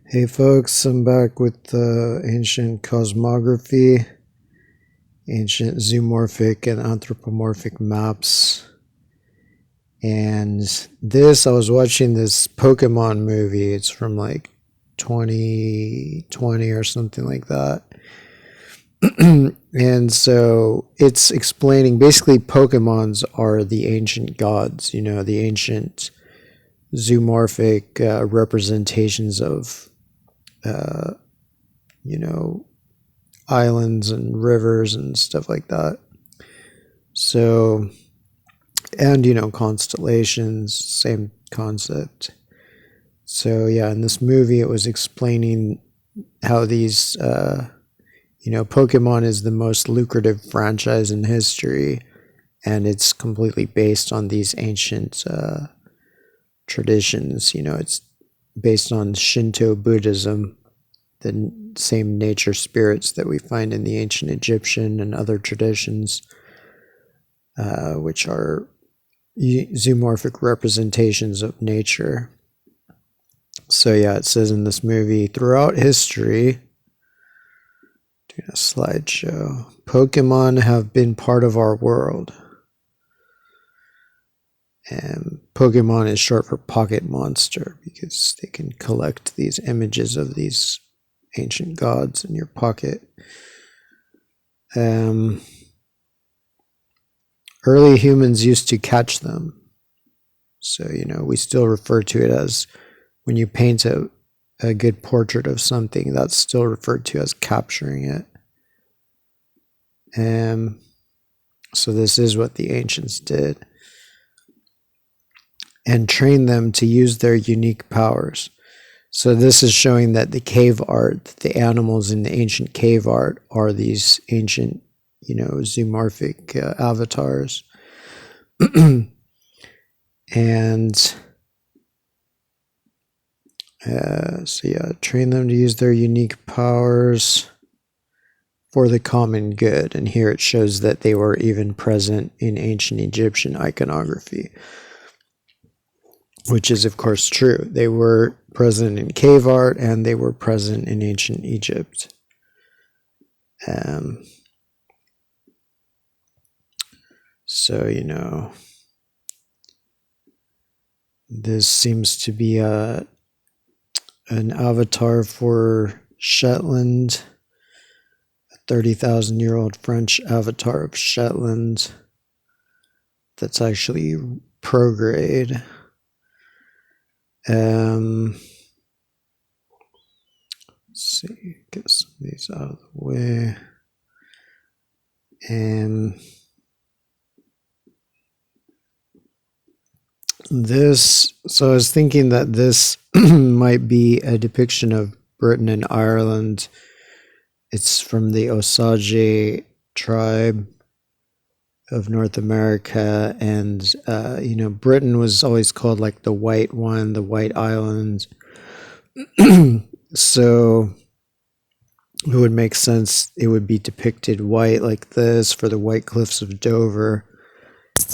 Hey folks, I'm back with ancient cosmography, ancient zoomorphic and anthropomorphic maps. And I was watching this Pokemon movie. It's from like 2020 or something like that. And so it's explaining basically Pokemons are the ancient gods, the ancient zoomorphic representations of uh, islands and rivers and stuff like that. So, and constellations, same concept. So, yeah, in this movie, it was explaining how these, Pokemon is the most lucrative franchise in history, and it's completely based on these ancient traditions. It's based on Shinto Buddhism, the same nature spirits that we find in the ancient Egyptian and other traditions, which are zoomorphic representations of nature. So, yeah, it says in this movie, throughout history, doing a slideshow, Pokemon have been part of our world. And Pokemon is short for pocket monster because they can collect these images of these ancient gods in your pocket. Early humans used to catch them. So, we still refer to it as when you paint a good portrait of something, that's still referred to as capturing it. So this is what the ancients did. And train them to use their unique powers. So this is showing that the cave art, the animals in the ancient cave art are these ancient, zoomorphic avatars. And train them to use their unique powers for the common good. And here it shows that they were even present in ancient Egyptian iconography, which is, of course, true. They were present in cave art and they were present in ancient Egypt. So, this seems to be an avatar for Shetland, a 30,000-year-old French avatar of Shetland that's actually prograde. Let's see, get some of these out of the way. So I was thinking that this might be a depiction of Britain and Ireland. It's from the Osage tribe of North America, and Britain was always called like the White One, the White Island. So it would make sense it would be depicted white like this for the White Cliffs of Dover.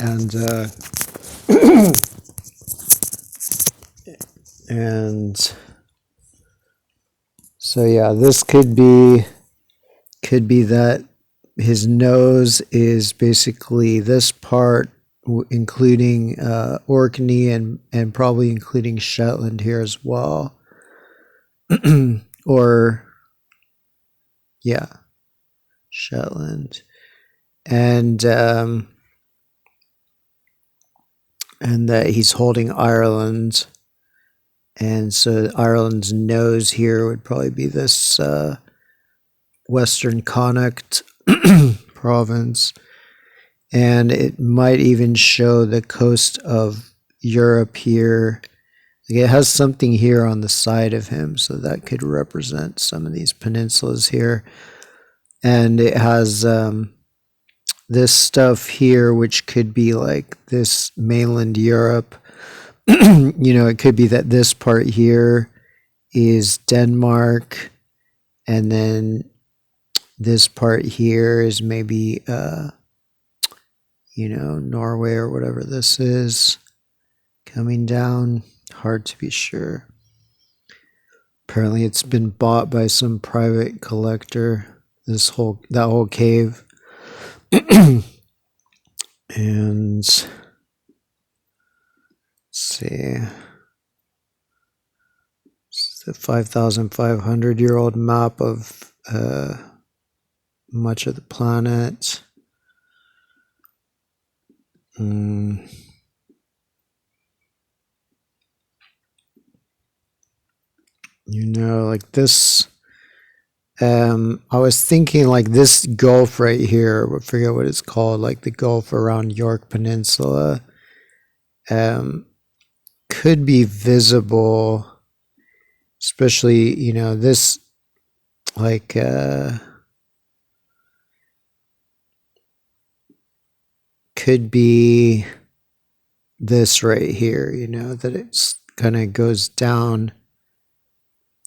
And and so yeah, this could be that his nose is basically this part, including Orkney and probably including Shetland here as well. Or yeah, Shetland. And that he's holding Ireland. And so Ireland's nose here would probably be this Western Connacht province. And it might even show the coast of Europe here. It has something here on the side of him, so that could represent some of these peninsulas here. And it has this stuff here, which could be like this mainland Europe. It could be that this part here is Denmark, and then this part here is maybe Norway or whatever this is coming down. Hard to be sure. Apparently it's been bought by some private collector, that whole cave. And let's see. It's the 5,500-year-old map of much of the planet. Like this. I was thinking like this gulf right here, I forget what it's called, like the gulf around York Peninsula, could be visible, especially, this, like, could be this right here, that it's kind of goes down,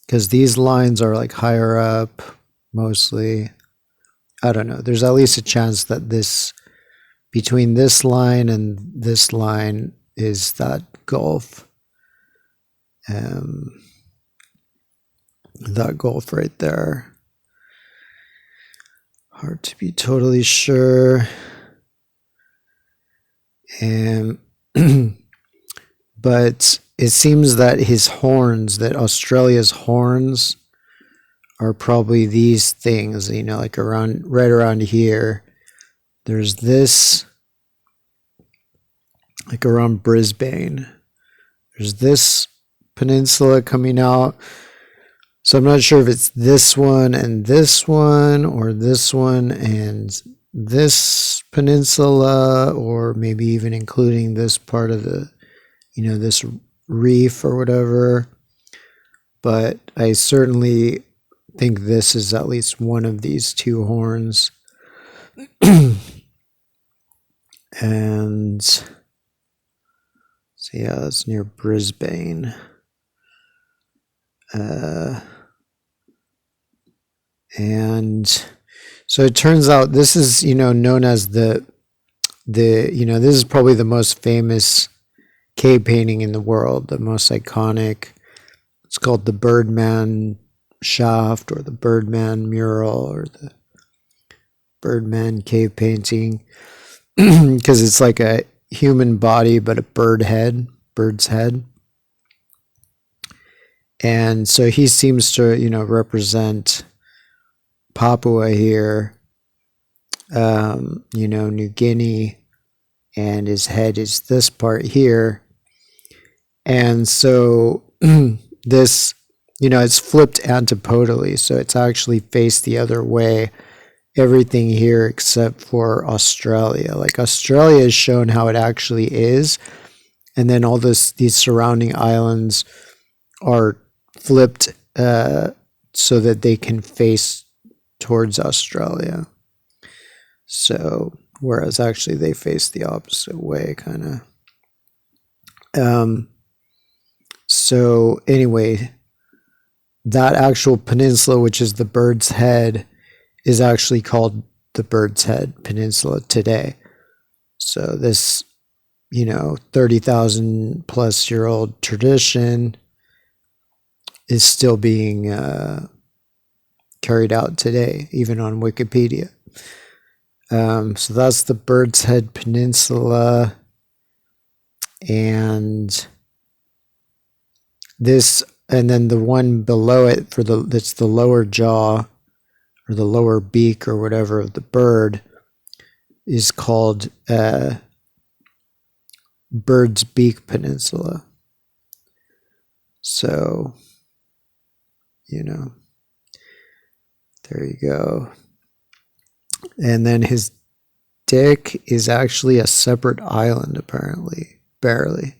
because these lines are like higher up mostly. I don't know. There's at least a chance that between this line and this line is that gulf. That gulf right there. Hard to be totally sure. But it seems that that Australia's horns are probably these things, like right around here. There's this, like around Brisbane. There's this peninsula coming out. So I'm not sure if it's this one and this one, or this one and this peninsula, or maybe even including this part of the, this reef or whatever. But I certainly think this is at least one of these two horns. And so yeah, that's near Brisbane. And so it turns out this is, known as this is probably the most famous cave painting in the world, the most iconic. It's called the Birdman Shaft, or the Birdman Mural, or the Birdman Cave Painting, because it's like a human body but a bird's head. And so he seems to, represent Papua here, New Guinea, and his head is this part here. And so this, it's flipped antipodally, so it's actually faced the other way. Everything here except for Australia. Like Australia is shown how it actually is, and then all these surrounding islands are flipped so that they can face towards Australia. So whereas actually they face the opposite way, kind of. So anyway, that actual peninsula, which is the Bird's Head, is actually called the Bird's Head Peninsula today. So this, 30,000 plus year old tradition is still being carried out today, even on Wikipedia. So that's the Bird's Head Peninsula. And then the one below it that's the lower jaw, or the lower beak, or whatever, of the bird, is called Bird's Beak Peninsula. So, there you go. And then his dick is actually a separate island, apparently, barely.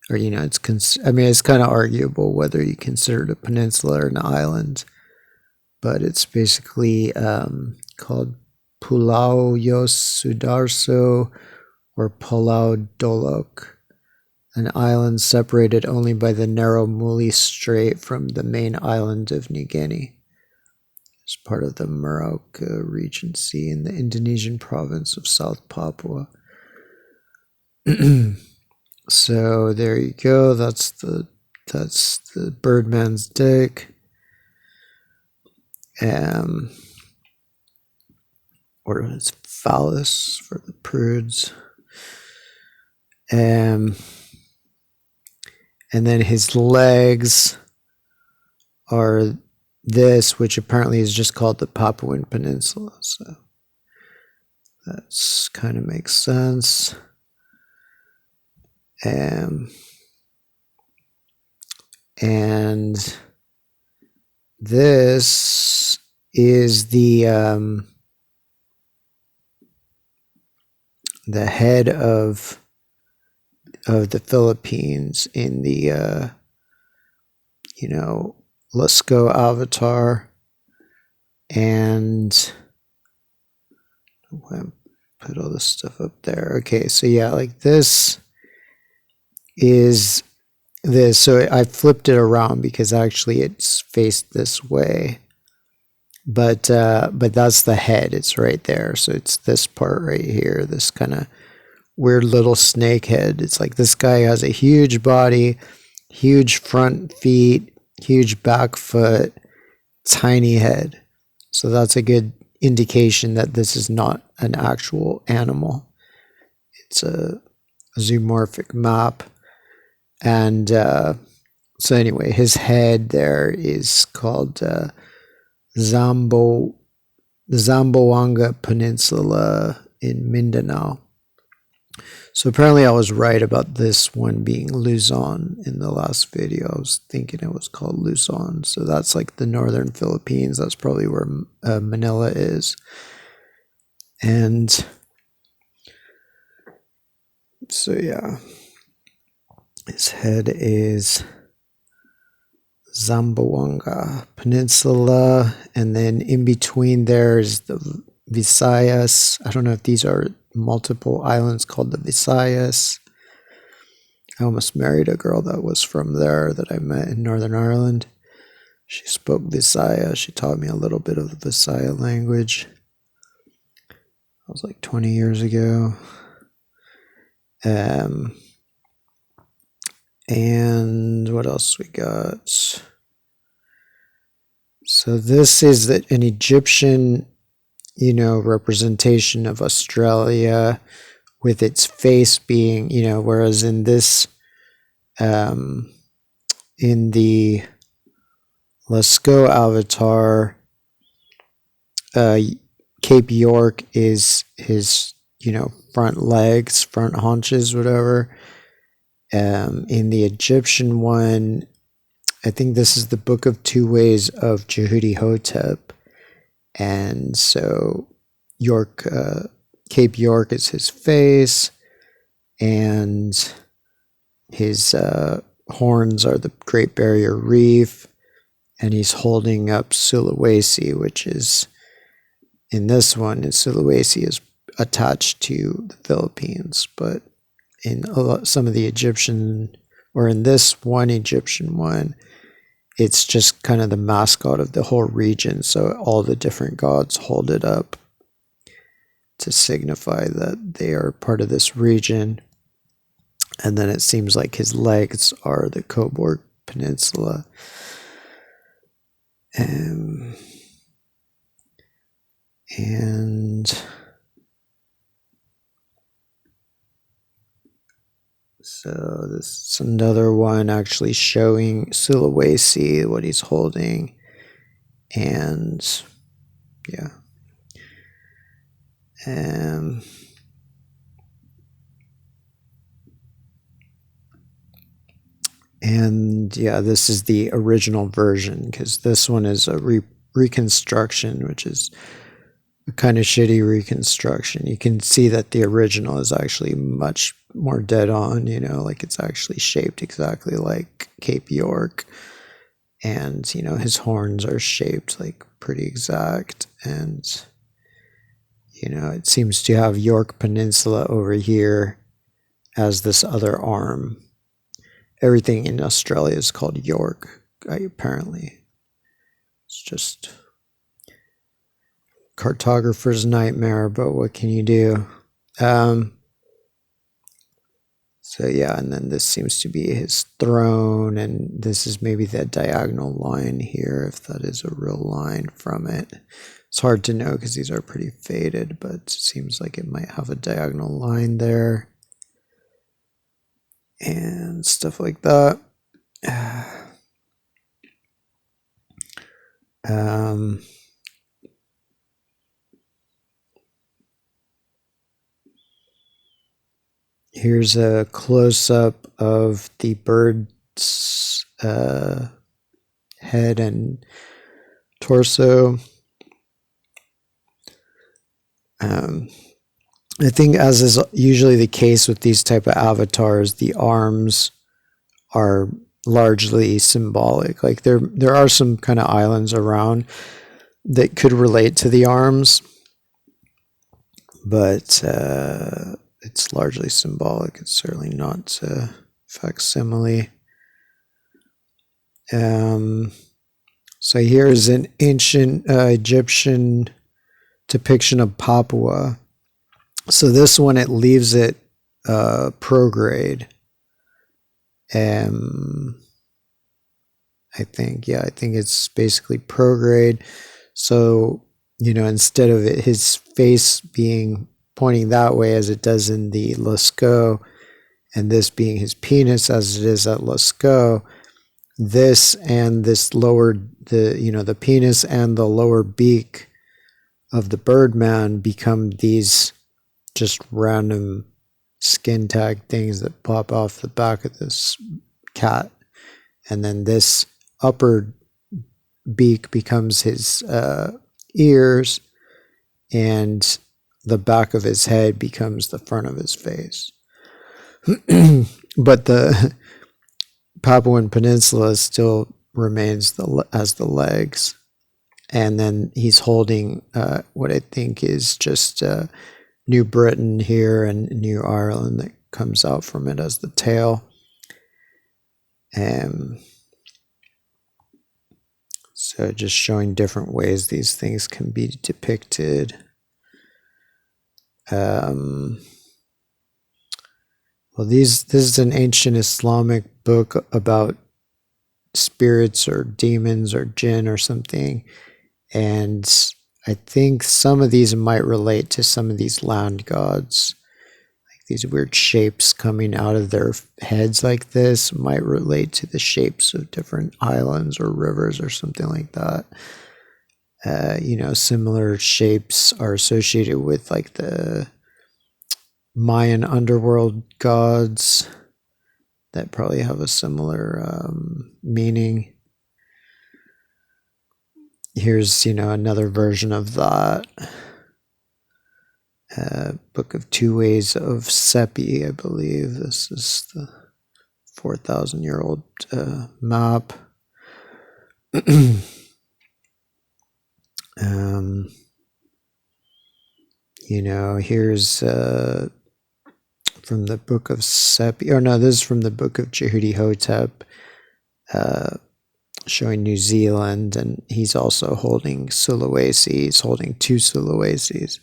Or, it's kind of arguable whether you consider it a peninsula or an island. But it's basically called Pulau Yos Sudarso, or Pulau Dolok, an island separated only by the narrow Muli Strait from the main island of New Guinea. It's part of the Merauke Regency in the Indonesian province of South Papua. So there you go. That's the That's the Birdman's dick. Or it's phallus for the prudes. And then his legs are this, which apparently is just called the Papuan Peninsula. So that's kind of makes sense. And this is the head of the Philippines in the Lusco avatar. And I put all this stuff up there. Okay, so yeah, like this is this. So I flipped it around because actually it's faced this way. But that's the head. It's right there. So it's this part right here. This kind of weird little snake head. It's like this guy has a huge body, huge front feet, huge back foot, tiny head. So that's a good indication that this is not an actual animal. It's a zoomorphic map. And so anyway, his head there is called the Zamboanga Peninsula in Mindanao. So apparently I was right about this one being Luzon in the last video. I was thinking it was called Luzon. So that's like the northern Philippines. That's probably where Manila is. And so yeah, his head is Zamboanga Peninsula, and then in between there's the Visayas. I don't know if these are multiple islands called the Visayas. I almost married a girl that was from there that I met in Northern Ireland. She spoke Visaya. She taught me a little bit of the Visaya language. That was like 20 years ago. And what else we got? So this is an Egyptian, representation of Australia with its face being, whereas in this, in the Lascaux avatar, Cape York is his, front legs, front haunches, whatever. In the Egyptian one, I think this is the Book of Two Ways of Jehudi Hotep. And so York, Cape York is his face, and his horns are the Great Barrier Reef, and he's holding up Sulawesi, which is, in this one, Sulawesi is attached to the Philippines, but in some of the Egyptian, or in this one Egyptian one, it's just kind of the mascot of the whole region. So all the different gods hold it up to signify that they are part of this region. And then it seems like his legs are the Cobourg Peninsula. And so this is another one actually showing Sulawesi, what he's holding. And yeah. And yeah, this is the original version, because this one is a reconstruction, which is a kind of shitty reconstruction. You can see that the original is actually much more dead on, like it's actually shaped exactly like Cape York. And, his horns are shaped like pretty exact. And, it seems to have York Peninsula over here as this other arm. Everything in Australia is called York, apparently. It's just cartographer's nightmare, but what can you do? So yeah, and then this seems to be his throne, and this is maybe the diagonal line here, if that is a real line from it. It's hard to know because these are pretty faded, but it seems like it might have a diagonal line there. And stuff like that. Here's a close-up of the bird's head and torso. I think, as is usually the case with these type of avatars, the arms are largely symbolic. Like there are some kind of islands around that could relate to the arms, but it's largely symbolic. It's certainly not facsimile. So here's an ancient Egyptian depiction of Papua. So this one, it leaves it prograde. I think it's basically prograde. So, instead of his face being pointing that way as it does in the Lascaux, and this being his penis as it is at Lascaux, this and this lower, the penis and the lower beak of the Birdman become these just random skin tag things that pop off the back of this cat. And then this upper beak becomes his ears, and the back of his head becomes the front of his face. But the Papuan Peninsula still remains as the legs. And then he's holding what I think is just New Britain here and New Ireland that comes out from it as the tail. So just showing different ways these things can be depicted. Well, this is an ancient Islamic book about spirits or demons or jinn or something. And I think some of these might relate to some of these land gods. Like these weird shapes coming out of their heads like this might relate to the shapes of different islands or rivers or something like that. Similar shapes are associated with like the Mayan underworld gods that probably have a similar meaning. Here's, another version of that. Book of Two Ways of Sepi, I believe. This is the 4,000-year-old map. Here's from the Book of Sepi, or no, this is from the Book of Jehudi Hotep, showing New Zealand, and he's also holding Sulawesi. He's holding two Sulawesis.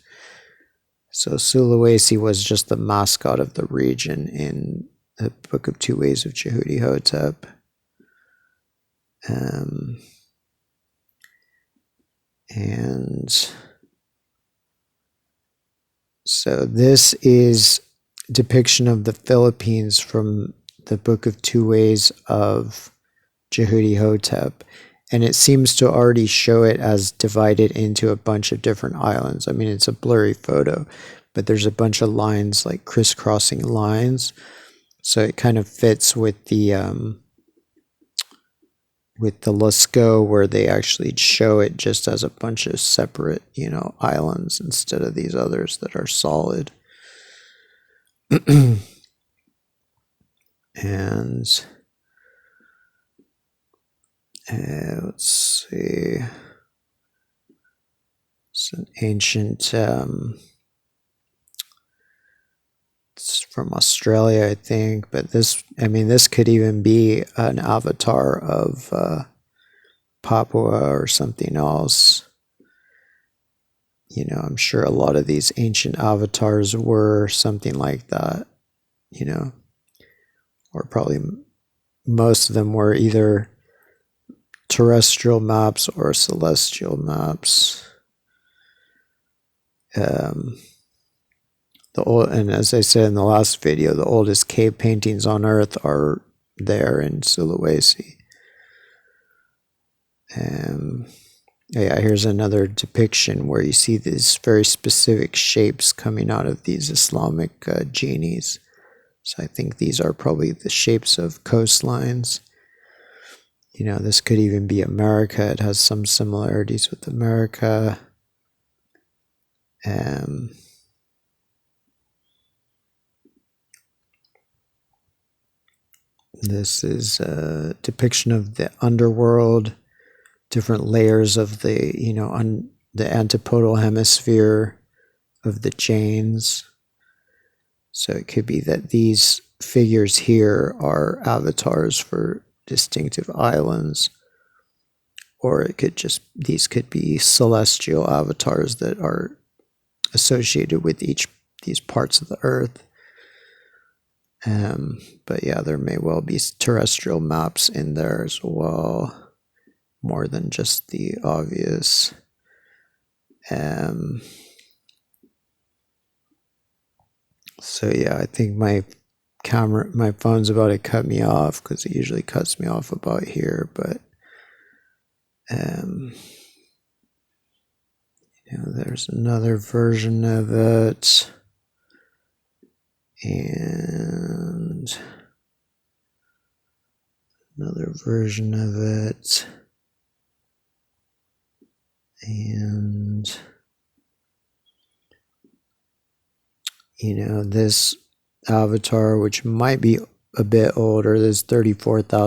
So Sulawesi was just the mascot of the region in the Book of Two Ways of Jehudi Hotep. And so this is depiction of the Philippines from the Book of Two Ways of Jehudi Hotep, and it seems to already show it as divided into a bunch of different islands. I mean, it's a blurry photo, but there's a bunch of lines, like crisscrossing lines, so it kind of fits with the Lascaux, where they actually show it just as a bunch of separate, islands instead of these others that are solid. And let's see. It's an ancient. It's from Australia, I think, but this could even be an avatar of Papua or something else. I'm sure a lot of these ancient avatars were something like that. or probably most of them were either terrestrial maps or celestial maps. And as I said in the last video, the oldest cave paintings on Earth are there in Sulawesi. Yeah, here's another depiction where you see these very specific shapes coming out of these Islamic genies. So I think these are probably the shapes of coastlines. You know, this could even be America. It has some similarities with America. This is a depiction of the underworld, different layers of the, the antipodal hemisphere of the chains. So it could be that these figures here are avatars for distinctive islands, or these could be celestial avatars that are associated with these parts of the earth. But yeah, there may well be terrestrial maps in there as well, more than just the obvious. So yeah, I think my phone's about to cut me off, because it usually cuts me off about here, but there's another version of it, and another version of it, and this avatar, which might be a bit older, there's 34,000